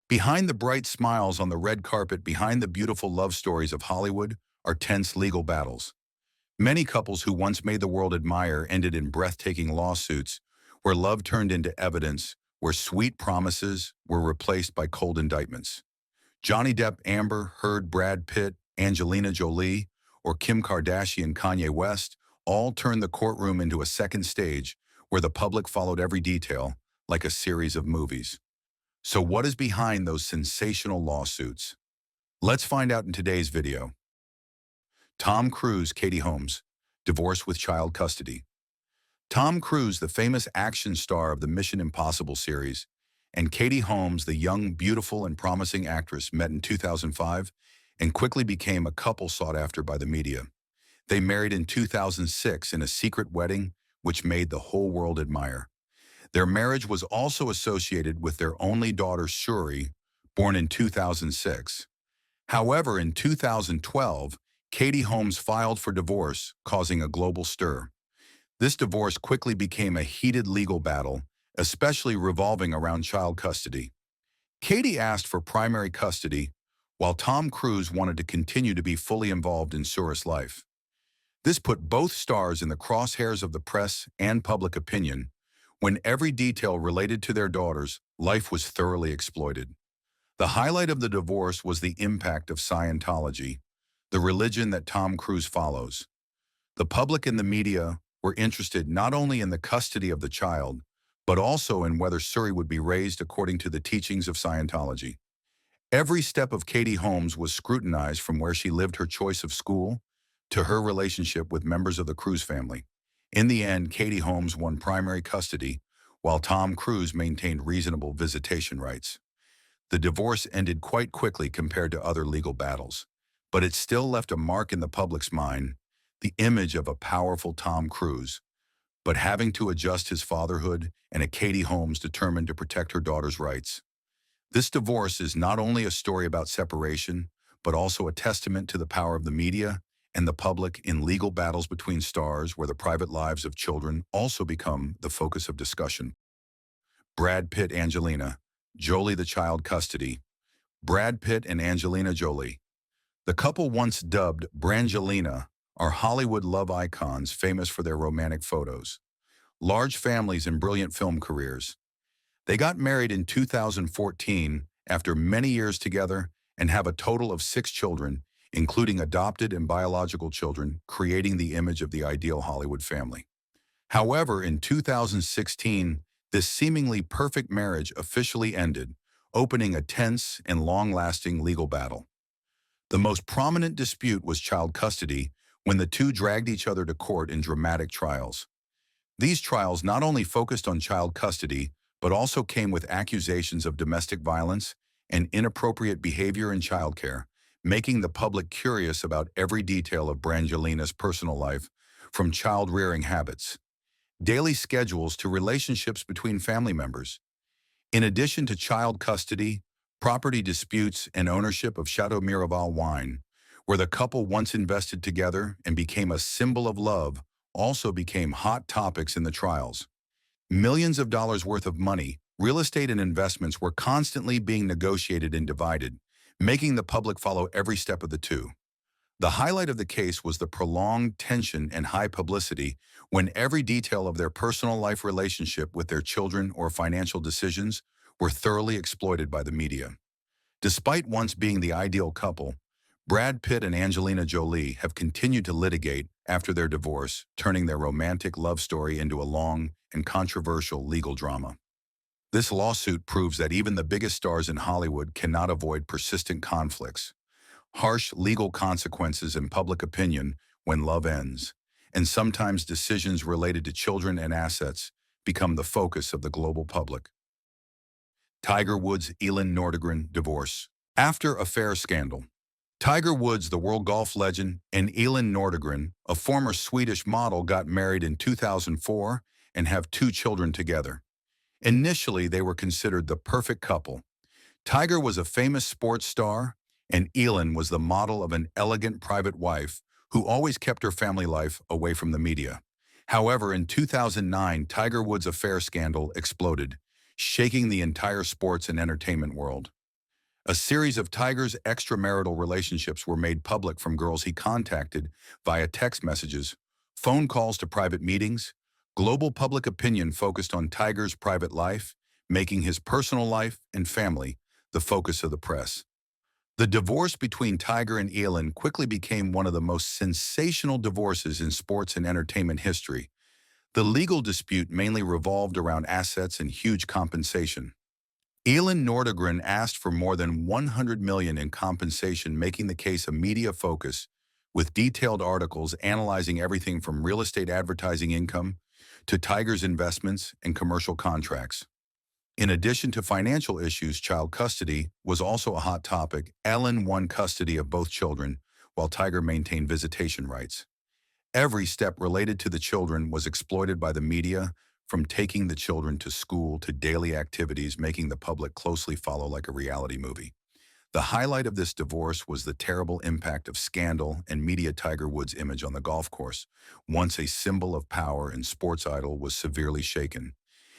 Behind the bright smiles on the red carpet, behind the beautiful love stories of Hollywood, are tense legal battles. Many couples who once made the world admire ended in breathtaking lawsuits, where love turned into evidence, where sweet promises were replaced by cold indictments. Johnny Depp, Amber Heard, Brad Pitt, Angelina Jolie, or Kim Kardashian, Kanye West all turned the courtroom into a second stage where the public followed every detail, like a series of movies. So what is behind those sensational lawsuits? Let's find out in today's video. Tom Cruise, Katie Holmes, divorce with child custody. Tom Cruise, the famous action star of the Mission Impossible series, and Katie Holmes, the young, beautiful, and promising actress, met in 2005 and quickly became a couple sought after by the media. They married in 2006 in a secret wedding, which made the whole world admire. Their marriage was also associated with their only daughter, Shuri, born in 2006. However, in 2012, Katie Holmes filed for divorce, causing a global stir. This divorce quickly became a heated legal battle, especially revolving around child custody. Katie asked for primary custody, while Tom Cruise wanted to continue to be fully involved in Shuri's life. This put both stars in the crosshairs of the press and public opinion, when every detail related to their daughter's life was thoroughly exploited. The highlight of the divorce was the impact of Scientology, the religion that Tom Cruise follows. The public and the media were interested not only in the custody of the child, but also in whether Shuri would be raised according to the teachings of Scientology. Every step of Katie Holmes was scrutinized, from where she lived, her choice of school, to her relationship with members of the Cruise family. In the end, Katie Holmes won primary custody, while Tom Cruise maintained reasonable visitation rights. The divorce ended quite quickly compared to other legal battles, but it still left a mark in the public's mind, the image of a powerful Tom Cruise, but having to adjust his fatherhood, and a Katie Holmes determined to protect her daughter's rights. This divorce is not only a story about separation, but also a testament to the power of the media and the public in legal battles between stars, where the private lives of children also become the focus of discussion. Brad Pitt, Angelina Jolie, the child custody. Brad Pitt and Angelina Jolie. The couple, once dubbed Brangelina, are Hollywood love icons famous for their romantic photos, large families, and brilliant film careers. They got married in 2014 after many years together and have a total of 6 children, including adopted and biological children, creating the image of the ideal Hollywood family. However, in 2016, this seemingly perfect marriage officially ended, opening a tense and long-lasting legal battle. The most prominent dispute was child custody, when the two dragged each other to court in dramatic trials. These trials not only focused on child custody, but also came with accusations of domestic violence and inappropriate behavior in childcare, making the public curious about every detail of Brangelina's personal life, from child-rearing habits, daily schedules, to relationships between family members. In addition to child custody, property disputes and ownership of Chateau Miraval wine, where the couple once invested together and became a symbol of love, also became hot topics in the trials. Millions of dollars worth of money, real estate, and investments were constantly being negotiated and divided, making the public follow every step of the two. The highlight of the case was the prolonged tension and high publicity, when every detail of their personal life, relationship with their children, or financial decisions were thoroughly exploited by the media. Despite once being the ideal couple, Brad Pitt and Angelina Jolie have continued to litigate after their divorce, turning their romantic love story into a long and controversial legal drama. This lawsuit proves that even the biggest stars in Hollywood cannot avoid persistent conflicts, harsh legal consequences, and public opinion when love ends, and sometimes decisions related to children and assets become the focus of the global public. Tiger Woods, Elin Nordegren divorce. After affair scandal. Tiger Woods, the world golf legend, and Elin Nordegren, a former Swedish model, got married in 2004 and have 2 children together. Initially, they were considered the perfect couple. Tiger was a famous sports star, and Elin was the model of an elegant private wife who always kept her family life away from the media. However, in 2009, Tiger Woods' affair scandal exploded, shaking the entire sports and entertainment world. A series of Tiger's extramarital relationships were made public from girls he contacted via text messages, phone calls to private meetings. Global public opinion focused on Tiger's private life, making his personal life and family the focus of the press. The divorce between Tiger and Elin quickly became one of the most sensational divorces in sports and entertainment history. The legal dispute mainly revolved around assets and huge compensation. Elin Nordegren asked for more than 100 million in compensation, making the case a media focus, with detailed articles analyzing everything from real estate advertising income to Tiger's investments and commercial contracts. In addition to financial issues, child custody was also a hot topic. Elin won custody of both children, while Tiger maintained visitation rights. Every step related to the children was exploited by the media, from taking the children to school to daily activities, making the public closely follow like a reality movie. The highlight of this divorce was the terrible impact of scandal and media. Tiger Woods' image on the golf course, once a symbol of power and sports idol, was severely shaken.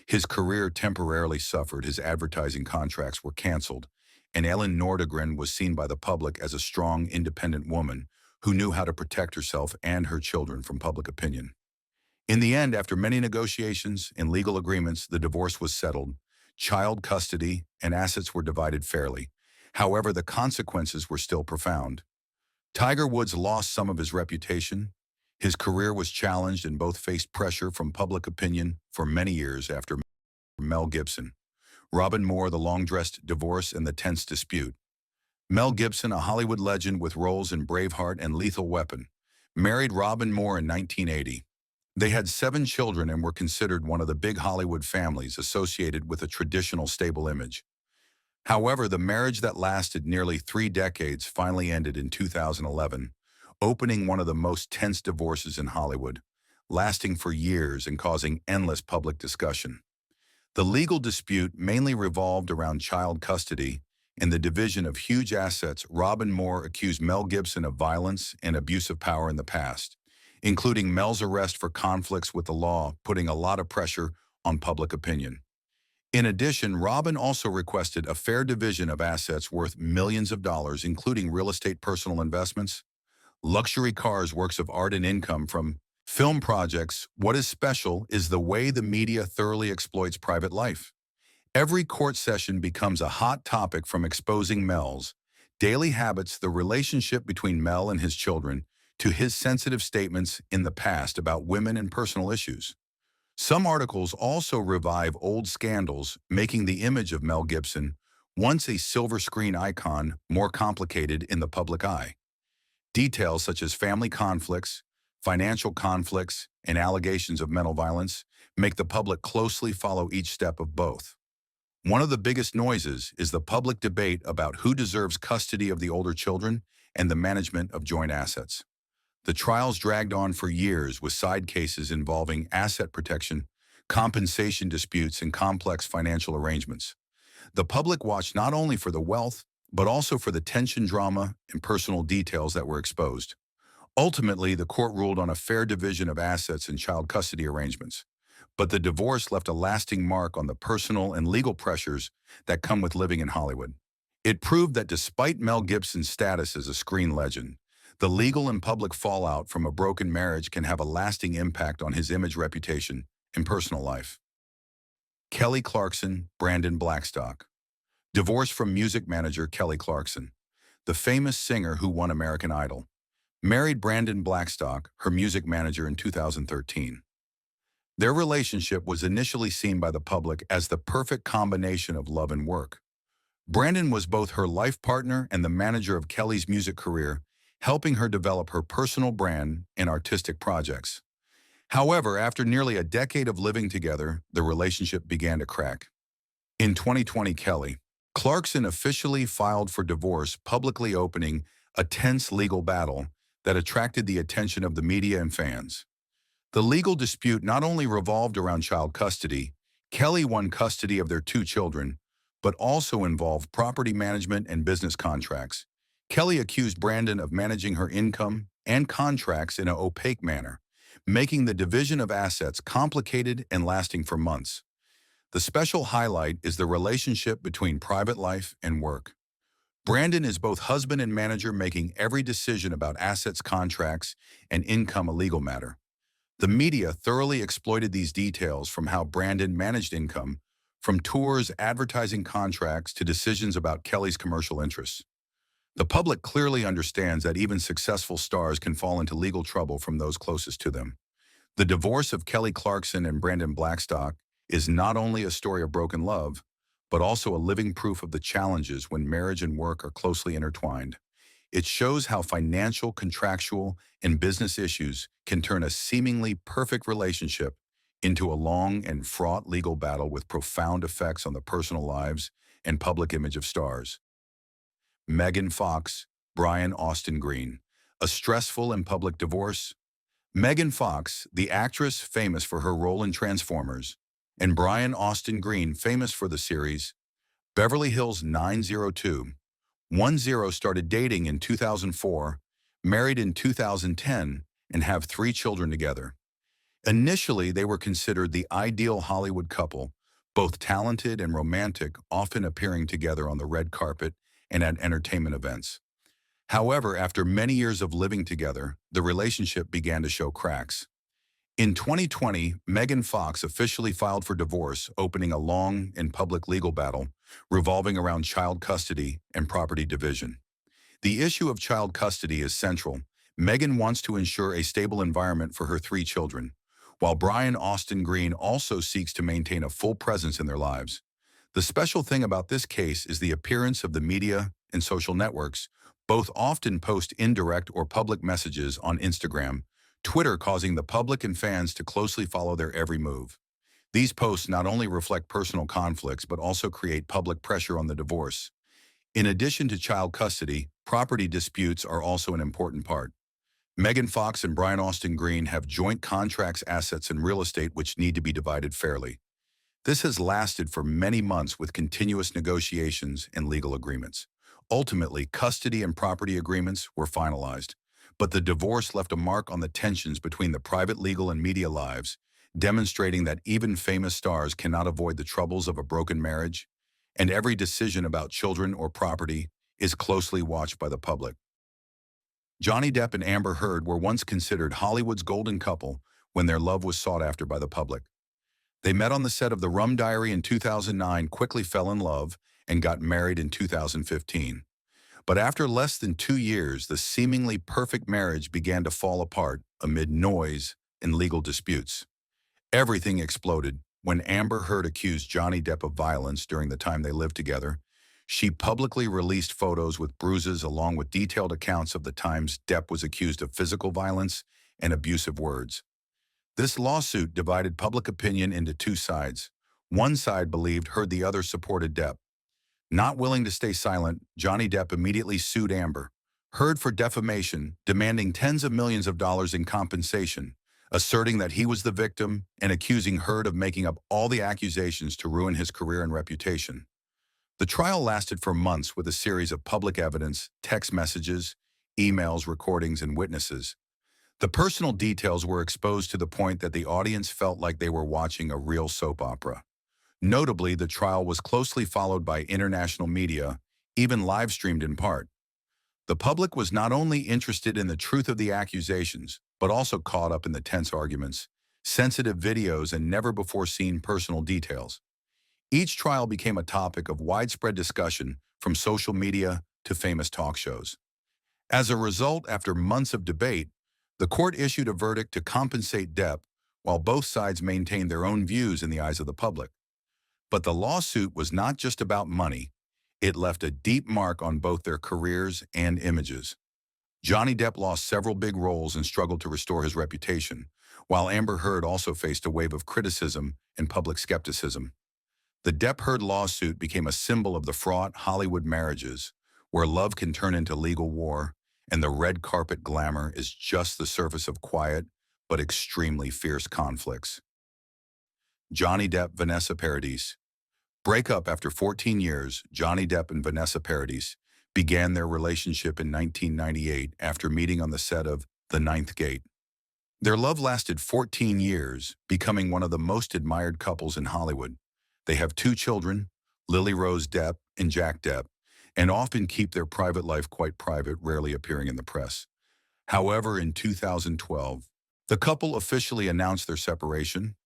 His career temporarily suffered, his advertising contracts were canceled, and Elin Nordegren was seen by the public as a strong, independent woman who knew how to protect herself and her children from public opinion. In the end, after many negotiations and legal agreements, the divorce was settled. Child custody and assets were divided fairly. However, the consequences were still profound. Tiger Woods lost some of his reputation. His career was challenged and both faced pressure from public opinion for many years after Mel Gibson. Robin Moore, the long-dressed divorce and the tense dispute. Mel Gibson, a Hollywood legend with roles in Braveheart and Lethal Weapon, married Robin Moore in 1980. They had 7 children and were considered one of the big Hollywood families associated with a traditional stable image. However, the marriage that lasted nearly 3 decades finally ended in 2011, opening one of the most tense divorces in Hollywood, lasting for years and causing endless public discussion. The legal dispute mainly revolved around child custody and the division of huge assets. Robin Moore accused Mel Gibson of violence and abuse of power in the past, including Mel's arrest for conflicts with the law, putting a lot of pressure on public opinion. In addition, Robin also requested a fair division of assets worth millions of dollars, including real estate, personal investments, luxury cars, works of art, and income from film projects. What is special is the way the media thoroughly exploits private life. Every court session becomes a hot topic, from exposing Mel's daily habits, the relationship between Mel and his children, to his sensitive statements in the past about women and personal issues. Some articles also revive old scandals, making the image of Mel Gibson, once a silver screen icon, more complicated in the public eye. Details such as family conflicts, financial conflicts, and allegations of mental violence make the public closely follow each step of both. One of the biggest noises is the public debate about who deserves custody of the older children and the management of joint assets. The trials dragged on for years, with side cases involving asset protection, compensation disputes, and complex financial arrangements. The public watched not only for the wealth, but also for the tension, drama, and personal details that were exposed. Ultimately, the court ruled on a fair division of assets and child custody arrangements. But the divorce left a lasting mark on the personal and legal pressures that come with living in Hollywood. It proved that despite Mel Gibson's status as a screen legend, the legal and public fallout from a broken marriage can have a lasting impact on his image, reputation, and personal life. Kelly Clarkson, Brandon Blackstock. Divorce from music manager Kelly Clarkson, the famous singer who won American Idol, married Brandon Blackstock, her music manager, in 2013. Their relationship was initially seen by the public as the perfect combination of love and work. Brandon was both her life partner and the manager of Kelly's music career, helping her develop her personal brand and artistic projects. However, after nearly a decade of living together, the relationship began to crack. In 2020, Kelly Clarkson officially filed for divorce, publicly opening a tense legal battle that attracted the attention of the media and fans. The legal dispute not only revolved around child custody. Kelly won custody of their 2 children, but also involved property management and business contracts. Kelly accused Brandon of managing her income and contracts in an opaque manner, making the division of assets complicated and lasting for months. The special highlight is the relationship between private life and work. Brandon is both husband and manager, making every decision about assets, contracts, and income a legal matter. The media thoroughly exploited these details, from how Brandon managed income, from tours, advertising contracts, to decisions about Kelly's commercial interests. The public clearly understands that even successful stars can fall into legal trouble from those closest to them. The divorce of Kelly Clarkson and Brandon Blackstock is not only a story of broken love, but also a living proof of the challenges when marriage and work are closely intertwined. It shows how financial, contractual, and business issues can turn a seemingly perfect relationship into a long and fraught legal battle with profound effects on the personal lives and public image of stars. Megan Fox, Brian Austin Green. A stressful and public divorce. Megan Fox, the actress famous for her role in Transformers, and Brian Austin Green, famous for the series Beverly Hills 90210, started dating in 2004, married in 2010, and have 3 children together. Initially, they were considered the ideal Hollywood couple, both talented and romantic, often appearing together on the red carpet and at entertainment events. However, after many years of living together, the relationship began to show cracks. In 2020, Megan Fox officially filed for divorce, opening a long and public legal battle revolving around child custody and property division. The issue of child custody is central. Megan wants to ensure a stable environment for her 3 children, while Brian Austin Green also seeks to maintain a full presence in their lives. The special thing about this case is the appearance of the media and social networks. Both often post indirect or public messages on Instagram, Twitter, causing the public and fans to closely follow their every move. These posts not only reflect personal conflicts but also create public pressure on the divorce. In addition to child custody, property disputes are also an important part. Megan Fox and Brian Austin Green have joint contracts, assets, and real estate which need to be divided fairly. This has lasted for many months with continuous negotiations and legal agreements. Ultimately, custody and property agreements were finalized, but the divorce left a mark on the tensions between the private, legal, and media lives, demonstrating that even famous stars cannot avoid the troubles of a broken marriage, and every decision about children or property is closely watched by the public. Johnny Depp and Amber Heard were once considered Hollywood's golden couple when their love was sought after by the public. They met on the set of The Rum Diary in 2009, quickly fell in love, and got married in 2015. But after less than 2 years, the seemingly perfect marriage began to fall apart amid noise and legal disputes. Everything exploded when Amber Heard accused Johnny Depp of violence during the time they lived together. She publicly released photos with bruises along with detailed accounts of the times Depp was accused of physical violence and abusive words. This lawsuit divided public opinion into 2 sides. One side believed Heard, the other supported Depp. Not willing to stay silent, Johnny Depp immediately sued Amber Heard for defamation, demanding tens of millions of dollars in compensation, asserting that he was the victim and accusing Heard of making up all the accusations to ruin his career and reputation. The trial lasted for months with a series of public evidence, text messages, emails, recordings, and witnesses. The personal details were exposed to the point that the audience felt like they were watching a real soap opera. Notably, the trial was closely followed by international media, even live-streamed in part. The public was not only interested in the truth of the accusations, but also caught up in the tense arguments, sensitive videos, and never-before-seen personal details. Each trial became a topic of widespread discussion, from social media to famous talk shows. As a result, after months of debate, the court issued a verdict to compensate Depp, while both sides maintained their own views in the eyes of the public. But the lawsuit was not just about money. It left a deep mark on both their careers and images. Johnny Depp lost several big roles and struggled to restore his reputation, while Amber Heard also faced a wave of criticism and public skepticism. The Depp-Heard lawsuit became a symbol of the fraught Hollywood marriages, where love can turn into legal war, and the red carpet glamour is just the surface of quiet but extremely fierce conflicts. Johnny Depp, Vanessa Paradis. Breakup. After 14 years, Johnny Depp and Vanessa Paradis began their relationship in 1998 after meeting on the set of The Ninth Gate. Their love lasted 14 years, becoming one of the most admired couples in Hollywood. They have 2 children, Lily Rose Depp and Jack Depp. and often keep their private life quite private, rarely appearing in the press. However, in 2012, the couple officially announced their separation.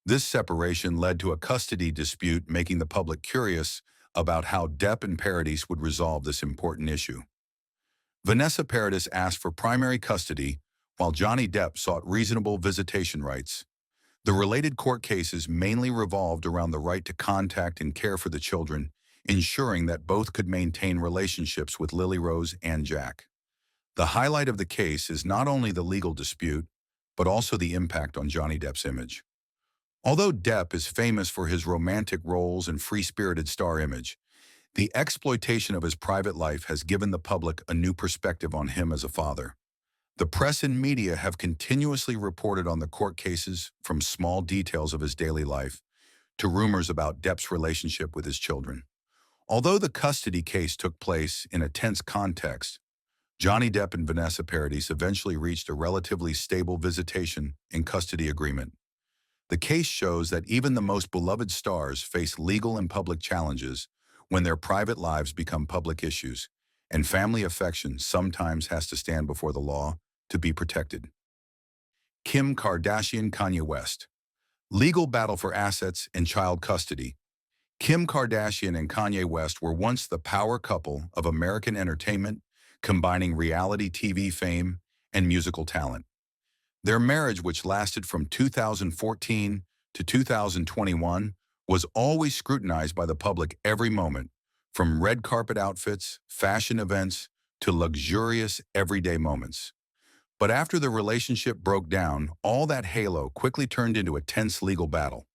This separation led to a custody dispute, making the public curious about how Depp and Paradis would resolve this important issue. Vanessa Paradis asked for primary custody, while Johnny Depp sought reasonable visitation rights. The related court cases mainly revolved around the right to contact and care for the children, ensuring that both could maintain relationships with Lily Rose and Jack. The highlight of the case is not only the legal dispute, but also the impact on Johnny Depp's image. Although Depp is famous for his romantic roles and free-spirited star image, the exploitation of his private life has given the public a new perspective on him as a father. The press and media have continuously reported on the court cases, from small details of his daily life to rumors about Depp's relationship with his children. Although the custody case took place in a tense context, Johnny Depp and Vanessa Paradis eventually reached a relatively stable visitation and custody agreement. The case shows that even the most beloved stars face legal and public challenges when their private lives become public issues, and family affection sometimes has to stand before the law to be protected. Kim Kardashian-Kanye West. Legal battle for assets and child custody. Kim Kardashian and Kanye West were once the power couple of American entertainment, combining reality TV fame and musical talent. Their marriage, which lasted from 2014 to 2021, was always scrutinized by the public every moment, from red carpet outfits, fashion events, to luxurious everyday moments. But after the relationship broke down, all that halo quickly turned into a tense legal battle.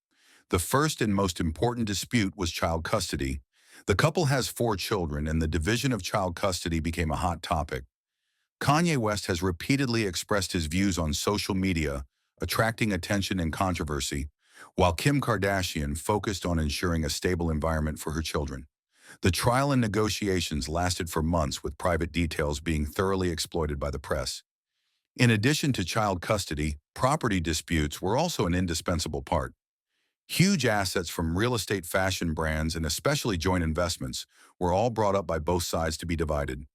The first and most important dispute was child custody. The couple has 4 children, and the division of child custody became a hot topic. Kanye West has repeatedly expressed his views on social media, attracting attention and controversy, while Kim Kardashian focused on ensuring a stable environment for her children. The trial and negotiations lasted for months, with private details being thoroughly exploited by the press. In addition to child custody, property disputes were also an indispensable part. Huge assets from real estate, fashion brands, and especially joint investments were all brought up by both sides to be divided.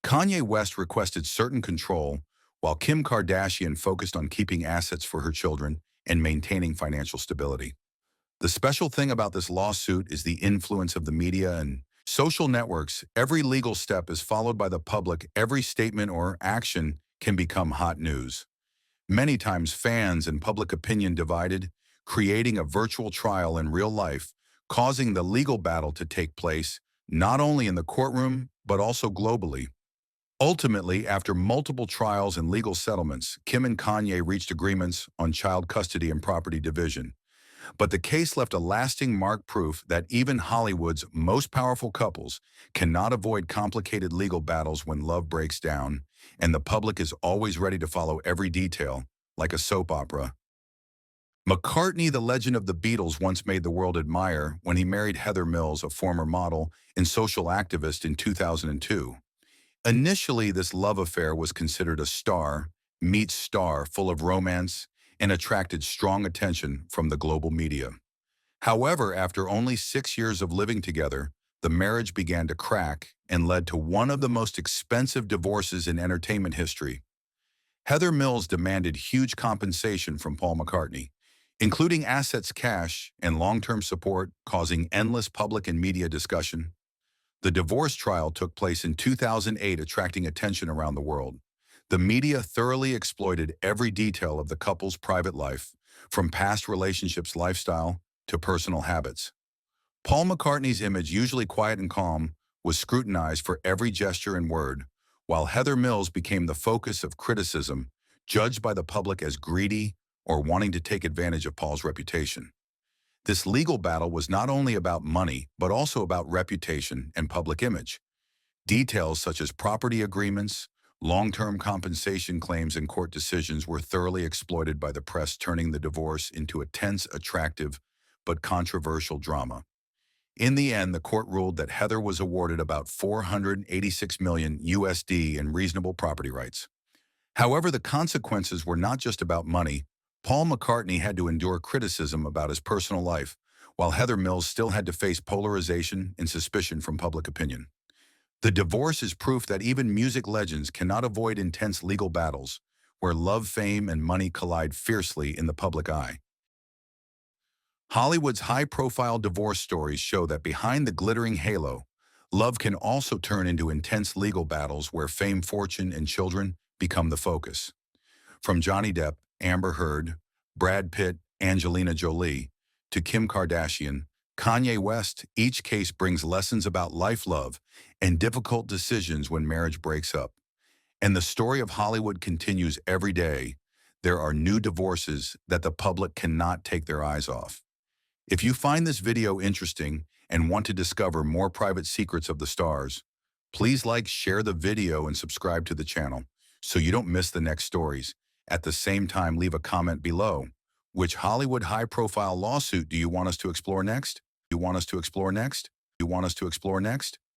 Kanye West requested certain control, while Kim Kardashian focused on keeping assets for her children and maintaining financial stability. The special thing about this lawsuit is the influence of the media and social networks. Every legal step is followed by the public. Every statement or action can become hot news. Many times fans and public opinion divided, creating a virtual trial in real life, causing the legal battle to take place not only in the courtroom, but also globally. Ultimately, after multiple trials and legal settlements, Kim and Kanye reached agreements on child custody and property division. But the case left a lasting mark, proof that even Hollywood's most powerful couples cannot avoid complicated legal battles when love breaks down, and the public is always ready to follow every detail, like a soap opera. McCartney, the legend of the Beatles, once made the world admire when he married Heather Mills, a former model and social activist, in 2002. Initially, this love affair was considered a star meets star, full of romance, and attracted strong attention from the global media. However, after only 6 years of living together, the marriage began to crack and led to one of the most expensive divorces in entertainment history. Heather Mills demanded huge compensation from Paul McCartney, including assets, cash, and long-term support, causing endless public and media discussion. The divorce trial took place in 2008, attracting attention around the world. The media thoroughly exploited every detail of the couple's private life, from past relationships, lifestyle, to personal habits. Paul McCartney's image, usually quiet and calm, was scrutinized for every gesture and word, while Heather Mills became the focus of criticism, judged by the public as greedy or wanting to take advantage of Paul's reputation. This legal battle was not only about money, but also about reputation and public image. Details such as property agreements, long-term compensation claims, and court decisions were thoroughly exploited by the press, turning the divorce into a tense, attractive, but controversial drama. In the end, the court ruled that Heather was awarded about $486 million USD in reasonable property rights. However, the consequences were not just about money. Paul McCartney had to endure criticism about his personal life, while Heather Mills still had to face polarization and suspicion from public opinion. The divorce is proof that even music legends cannot avoid intense legal battles, where love, fame, and money collide fiercely in the public eye. Hollywood's high-profile divorce stories show that behind the glittering halo, love can also turn into intense legal battles where fame, fortune, and children become the focus. From Johnny Depp, Amber Heard, Brad Pitt, Angelina Jolie, to Kim Kardashian, Kanye West, each case brings lessons about life, love, and difficult decisions when marriage breaks up. And the story of Hollywood continues every day. There are new divorces that the public cannot take their eyes off. If you find this video interesting and want to discover more private secrets of the stars, please like, share the video, and subscribe to the channel so you don't miss the next stories. At the same time, leave a comment below. Which Hollywood high-profile lawsuit do you want us to explore next? You want us to explore next? You want us to explore next?